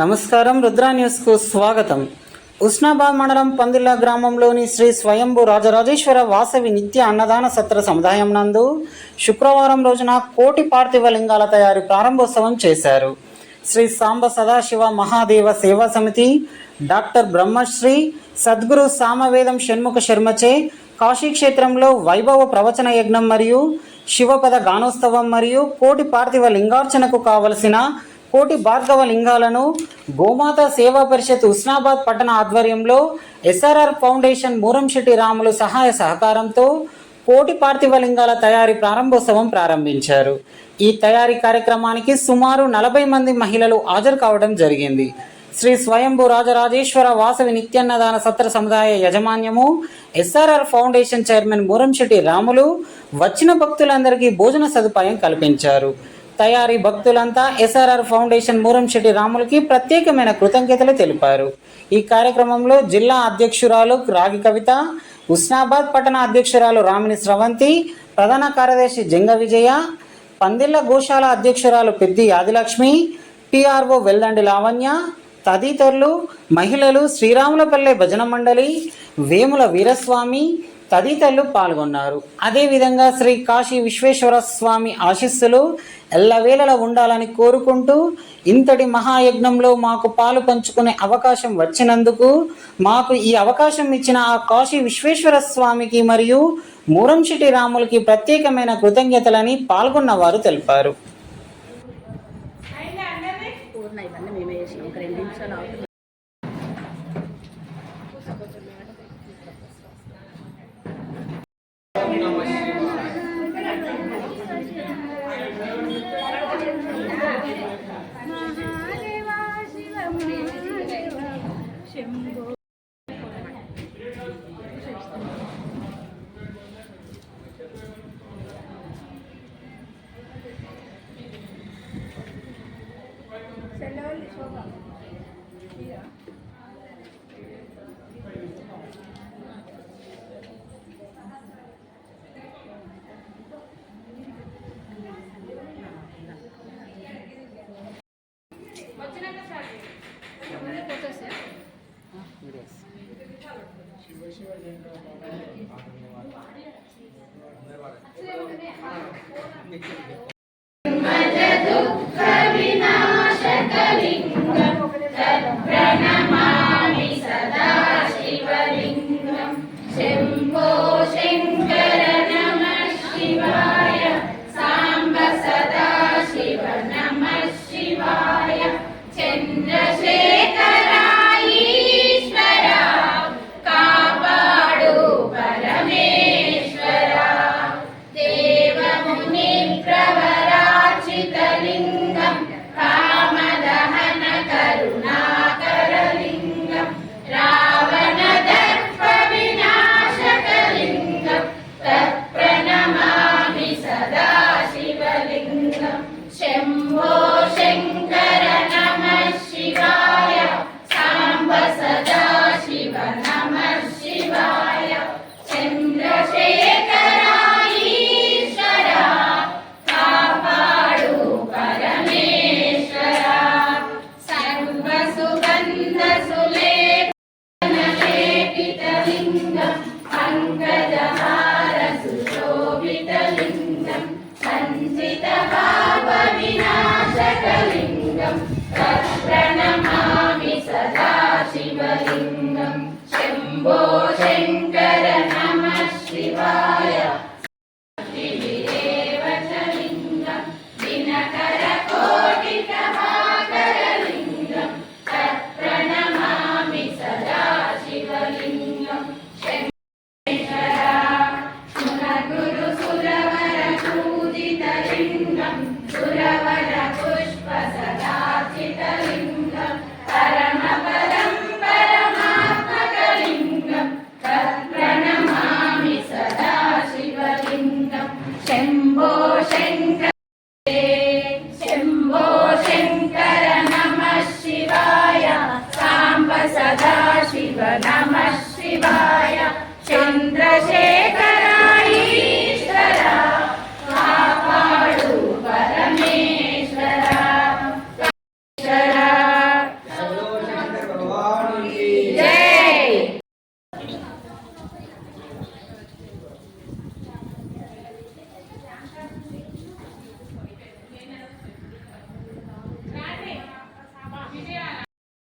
నమస్కారం. రుద్రా న్యూస్కు స్వాగతం. ఉస్నాబాద్ మండలం పందిళ్ళ గ్రామంలోని శ్రీ స్వయంభూ రాజరాజేశ్వర వాసవి నిత్య అన్నదాన సత్ర సముదాయం నందు శుక్రవారం రోజున కోటి పార్థివ లింగాల తయారీ ప్రారంభోత్సవం చేశారు. శ్రీ సాంబ సదాశివ మహాదేవ సేవా సమితి, డాక్టర్ బ్రహ్మశ్రీ సద్గురు సామవేదం షణ్ముఖ శర్మచే కాశీక్షేత్రంలో వైభవ ప్రవచన యజ్ఞం మరియు శివపద గానోత్సవం మరియు కోటి పార్థివ లింగార్చనకు కావలసిన కోటి భార్గవ లింగాలను గోమాత సేవా పరిషత్ ఉస్నాబాద్ పట్టణ ఆధ్వర్యంలో ఎస్ఆర్ఆర్ ఫౌండేషన్ మూరంశెట్టి రాములు సహాయ సహకారంతో కోటి పార్థివ లింగాల తయారీ ప్రారంభోత్సవం ప్రారంభించారు. ఈ తయారీ కార్యక్రమానికి సుమారు 40 మంది మహిళలు హాజరు కావడం జరిగింది. శ్రీ స్వయంభూ రాజరాజేశ్వర వాసవి నిత్యాన్నదాన సత్ర సముదాయ యజమాన్యము SRR foundation chairman Muramshetti Ramulu వచ్చిన భక్తులందరికీ భోజన సదుపాయం కల్పించారు. తయారీ భక్తులంతా ఎస్ఆర్ఆర్ ఫౌండేషన్ మూరంశెట్టి రాములకి ప్రత్యేకమైన కృతజ్ఞతలు తెలిపారు. ఈ కార్యక్రమంలో జిల్లా అధ్యక్షురాలు రాగి కవిత, ఉస్నాబాద్ పట్టణ అధ్యక్షురాలు రామిని స్రవంతి, ప్రధాన కార్యదర్శి జంగ విజయ, పందిళ్ళ గోశాల అధ్యక్షురాలు పెద్ది ఆదిలక్ష్మి, పిఆర్ఓ వెల్దండి లావణ్య తదితరులు, మహిళలు, శ్రీరాములపల్లె భజన మండలి, వేముల వీరస్వామి తదితరులు పాల్గొన్నారు. అదేవిధంగా శ్రీ కాశీ విశ్వేశ్వర స్వామి ఆశీస్సులు ఎల్లవేళలా ఉండాలని కోరుకుంటూ ఇంతటి మహాయజ్ఞంలో మాకు పాలు పంచుకునే అవకాశం వచ్చినందుకు మాకు ఈ అవకాశం ఇచ్చిన ఆ కాశీ విశ్వేశ్వర స్వామికి మరియు మూరంశెట్టి రాములకి ప్రత్యేకమైన కృతజ్ఞతలని పాల్గొన్న వారు తెలిపారు.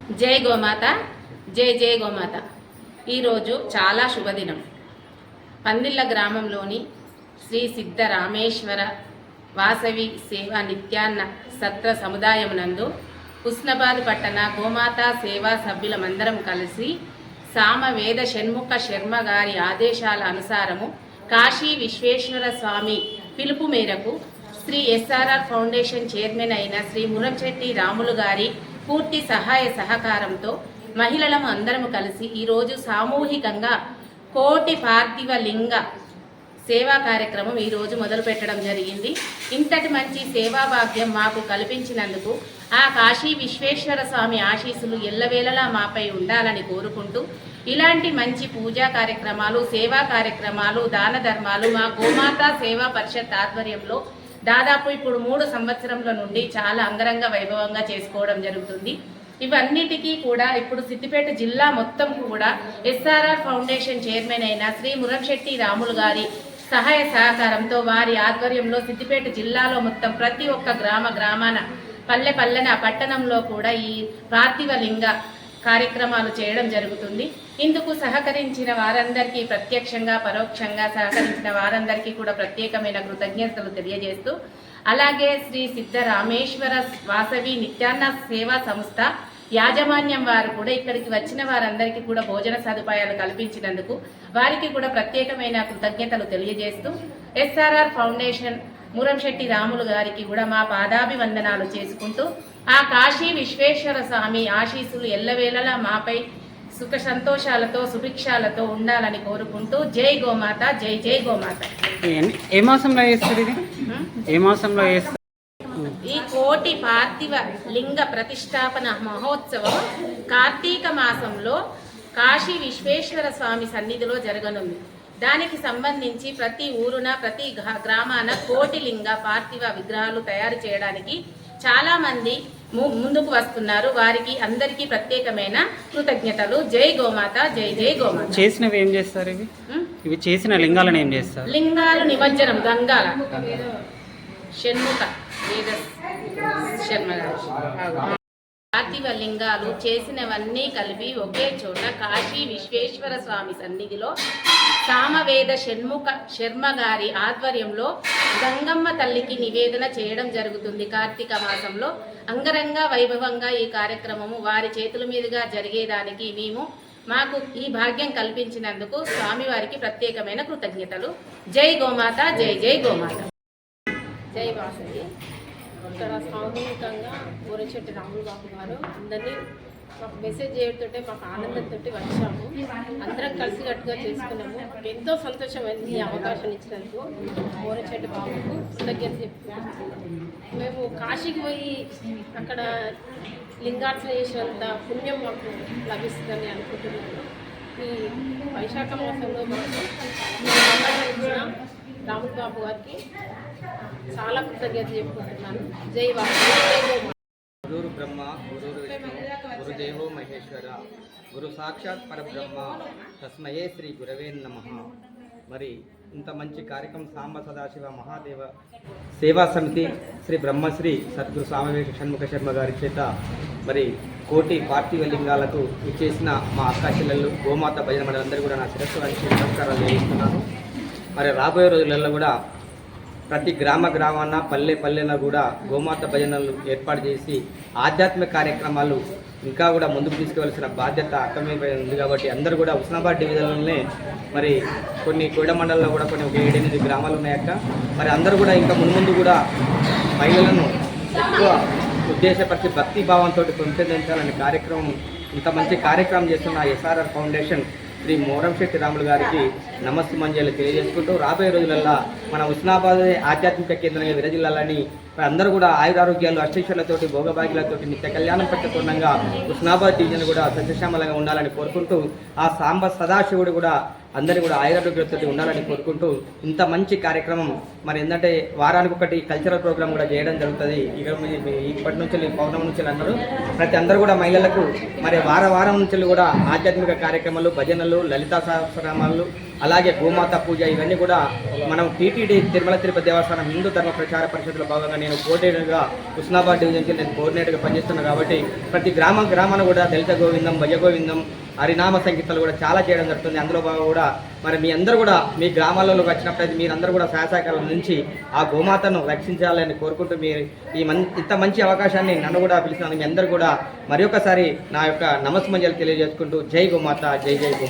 జై గోమాత, జై జై గోమాత. ఈరోజు చాలా శుభదినం. పందిళ్ళ గ్రామంలోని శ్రీ సిద్ధరామేశ్వర వాసవి సేవా నిత్యాన్న సత్ర సముదాయమునందు హుస్నాబాద్ పట్టణ గోమాత సేవా సభ్యులమందరం కలిసి సామవేద షణ్ముఖ శర్మ గారి ఆదేశాల అనుసారము కాశీ విశ్వేశ్వర స్వామి పిలుపు మేరకు శ్రీ ఎస్ఆర్ఆర్ ఫౌండేషన్ చైర్మన్ అయిన శ్రీ మురంశెట్టి రాములు గారి పూర్తి సహాయ సహకారంతో మహిళలము అందరము కలిసి ఈరోజు సామూహికంగా కోటి పార్థివ లింగ సేవా కార్యక్రమం ఈరోజు మొదలు పెట్టడం జరిగింది. ఇంతటి మంచి సేవా భాగ్యం మాకు కల్పించినందుకు ఆ కాశీ విశ్వేశ్వర స్వామి ఆశీస్సులు ఎల్లవేళలా మాపై ఉండాలని కోరుకుంటూ ఇలాంటి మంచి పూజా కార్యక్రమాలు, సేవా కార్యక్రమాలు, దాన ధర్మాలు మా గోమాత సేవా పరిషత్ ఆధ్వర్యంలో దాదాపు ఇప్పుడు 3 సంవత్సరముల నుండి చాలా అంగరంగ వైభవంగా చేసుకోవడం జరుగుతుంది. ఇవన్నిటికీ కూడా ఇప్పుడు సిద్దిపేట జిల్లా మొత్తం కూడా ఎస్ఆర్ఆర్ ఫౌండేషన్ చైర్మన్ అయిన శ్రీ మురంశెట్టి రాములు గారి సహాయ సహకారంతో వారి ఆధ్వర్యంలో సిద్దిపేట జిల్లాలో మొత్తం ప్రతి ఒక్క గ్రామాన పల్లెన పట్టణంలో కూడా ఈ పార్థివ లింగ కార్యక్రమాలు చేయడం జరుగుతుంది. ఇందుకు సహకరించిన వారందరికీ ప్రత్యక్షంగా పరోక్షంగా సహకరించిన వారందరికీ కూడా ప్రత్యేకమైన కృతజ్ఞతలు తెలియజేస్తూ, అలాగే శ్రీ సిద్ధరామేశ్వర వాసవి నిత్యాన్న సేవా సంస్థ యాజమాన్యం వారు కూడా ఇక్కడికి వచ్చిన వారందరికీ కూడా భోజన సదుపాయాలు కల్పించినందుకు వారికి కూడా ప్రత్యేకమైన కృతజ్ఞతలు తెలియజేస్తూ ఎస్ఆర్ఆర్ ఫౌండేషన్ మురంశెట్టి రాములు గారికి కూడా మా పాదాభివందనాలు చేసుకుంటూ ఆ కాశీ విశ్వేశ్వర స్వామి ఆశీస్సులు ఎల్లవేళలా మాపై సుఖ సంతోషాలతో సుభిక్షాలతో ఉండాలని కోరుకుంటూ జై గోమాత, జై జై గోమాత. ఏ మాసంలో చేస్తారు ఇది? ఏ మాసంలో చేస్తారు? ఈ కోటి పార్థివ లింగ ప్రతిష్టాపన మహోత్సవం కార్తీక మాసంలో కాశీ విశ్వేశ్వర స్వామి సన్నిధిలో జరగనుంది. దానికి సంబంధించి ప్రతి ఊరున ప్రతి గ్రామాన కోటి లింగ పార్థివ విగ్రహాలు తయారు చేయడానికి చాలా మంది ముందుకు వస్తున్నారు. వారికి అందరికీ ప్రత్యేకమైన కృతజ్ఞతలు. జై గోమాత, జై జై గోమాత. చేసినవి ఏం చేస్తారు? ఇవి చేసిన లింగాలను ఏం చేస్తారు? లింగాలు నిమజ్జనం గంగాల షణ్ముఖ వేద శర్మ గారు పార్థివ లింగాలు చేసినవన్నీ కలిపి ఒకే చోట కాశీ విశ్వేశ్వర స్వామి సన్నిధిలో సామవేద షణ్ముఖ శర్మ గారి ఆధ్వర్యంలో గంగమ్మ తల్లికి నివేదన చేయడం జరుగుతుంది. కార్తీక మాసంలో అంగరంగ వైభవంగా ఈ కార్యక్రమము వారి చేతుల మీదుగా జరిగేదానికి మాకు ఈ భాగ్యం కల్పించినందుకు స్వామివారికి ప్రత్యేకమైన కృతజ్ఞతలు. జై గోమాత, జై జై గోమాత. జై వాసవి. ఇక్కడ సామూహికంగా మురంశెట్టి రాములు బాబు గారు అందరినీ మాకు మెసేజ్ చేయడంతో మాకు ఆనందంతో వచ్చాము. అందరం కలిసికట్టుగా చేసుకున్నాము. ఎంతో సంతోషమైంది ఈ అవకాశం ఇచ్చినందుకు మురంశెట్టి బాబుకు కృతజ్ఞత చెప్పుకుంటున్నాము. మేము కాశీకి పోయి అక్కడ లింగార్చన చేసినంత పుణ్యం మాకు లభిస్తుందని అనుకుంటున్నాము. ఈ వైశాఖ మాసంలో మాకు అవకాశం ఇచ్చిన రాములు బాబు గారికి చాలా కృతజ్ఞత చెప్పుకుంటున్నాను. జై వాసు. గురు బ్రహ్మ, గురు విష్ణు, గురుదేవో మహేశ్వర, గురు సాక్షాత్ పరబ్రహ్మ, తస్మయే శ్రీ గురవే నమః. మరి ఇంత మంచి కార్యక్రమం సాంబ సదాశివ మహాదేవ సేవా సమితి శ్రీ బ్రహ్మశ్రీ సద్గురు సామవేద షణ్ముఖ శర్మ గారి చేత మరి కోటి పార్థివ లింగాలకు ఇచ్చేసిన మా అక్కా చెల్లెళ్ళు గోమాత భజన మండలందరూ కూడా నా శిరస్సు వంచి నమస్కారాలు చేయిస్తున్నాను. మరి రాబోయే రోజులలో కూడా ప్రతి గ్రామాన పల్లెన కూడా గోమాత భజనలు ఏర్పాటు చేసి ఆధ్యాత్మిక కార్యక్రమాలు ఇంకా కూడా ముందుకు తీసుకువెళ్ళాల్సిన బాధ్యత అక్క మీద ఉంది. కాబట్టి అందరూ కూడా హుస్నాబాద్ డివిజన్లోనే మరి కొన్ని కోడ మండలంలో కూడా కొన్ని 7-8 గ్రామాలు ఉన్నాయక్క. మరి అందరూ కూడా ఇంకా ముందు కూడా మహిళలను ఎక్కువ ఉద్దేశపరిచి భక్తి భావంతో పెంపొందించాలనే కార్యక్రమం ఇంత మంచి కార్యక్రమం చేస్తున్న ఎస్ఆర్ఆర్ ఫౌండేషన్ శ్రీ మురంశెట్టి రాములు గారికి నమస్సుమంజలు తెలియజేసుకుంటూ రాబోయే రోజులల్లో మన హుస్నాబాద్ ఆధ్యాత్మిక కేంద్రంగా విరజిల్లాలని అందరూ కూడా ఆయురారోగ్యాలు అష్టైశ్వర్యాలతోటి భోగభాగ్యాలతోటి నిత్య కళ్యాణం పెట్టకుండా హుస్నాబాద్ డివిజన్ కూడా సస్యశ్యామలంగా ఉండాలని కోరుకుంటూ ఆ సాంబ సదాశివుడు కూడా అందరూ కూడా ఆయురారోగ్యాలతో ఉండాలని కోరుకుంటూ ఇంత మంచి కార్యక్రమం మరి ఏంటంటే వారానికి ఒకటి కల్చరల్ ప్రోగ్రామ్ కూడా చేయడం జరుగుతుంది. ఇప్పటి నుంచి పౌర్ణమి నుంచి అన్నారు ప్రతి అందరూ కూడా మహిళలకు మరి వారం నుంచి కూడా ఆధ్యాత్మిక కార్యక్రమాలు, భజనలు, లలితా సహస్రనామాలు అలాగే గోమాత పూజ ఇవన్నీ కూడా మనం టీటీడీ తిరుమల తిరుపతి దేవస్థానం హిందూ ధర్మ ప్రచార పరిషత్తులో భాగంగా నేను కోఆర్డినేటర్గా హుస్నాబాద్ డివిజన్కి నేను కోఆర్డినేటర్గా పనిచేస్తున్నాను. కాబట్టి ప్రతి గ్రామాన కూడా దళిత గోవిందం, భజ గోవిందం, హరినామ సంగీతాలు కూడా చాలా చేయడం జరుగుతుంది. అందులో కూడా మరి మీ అందరూ కూడా మీ గ్రామాలలో వచ్చినప్పుడైతే మీరందరూ కూడా సహాయకాలం నుంచి ఆ గోమాతను రక్షించాలని కోరుకుంటూ మీరు ఇంత మంచి అవకాశాన్ని నన్ను కూడా పిలిచినందుకు మీ అందరూ కూడా మరి ఒకసారి నా యొక్క నమస్మంజలు తెలియజేసుకుంటూ జై గోమాత, జై జై గోమాత.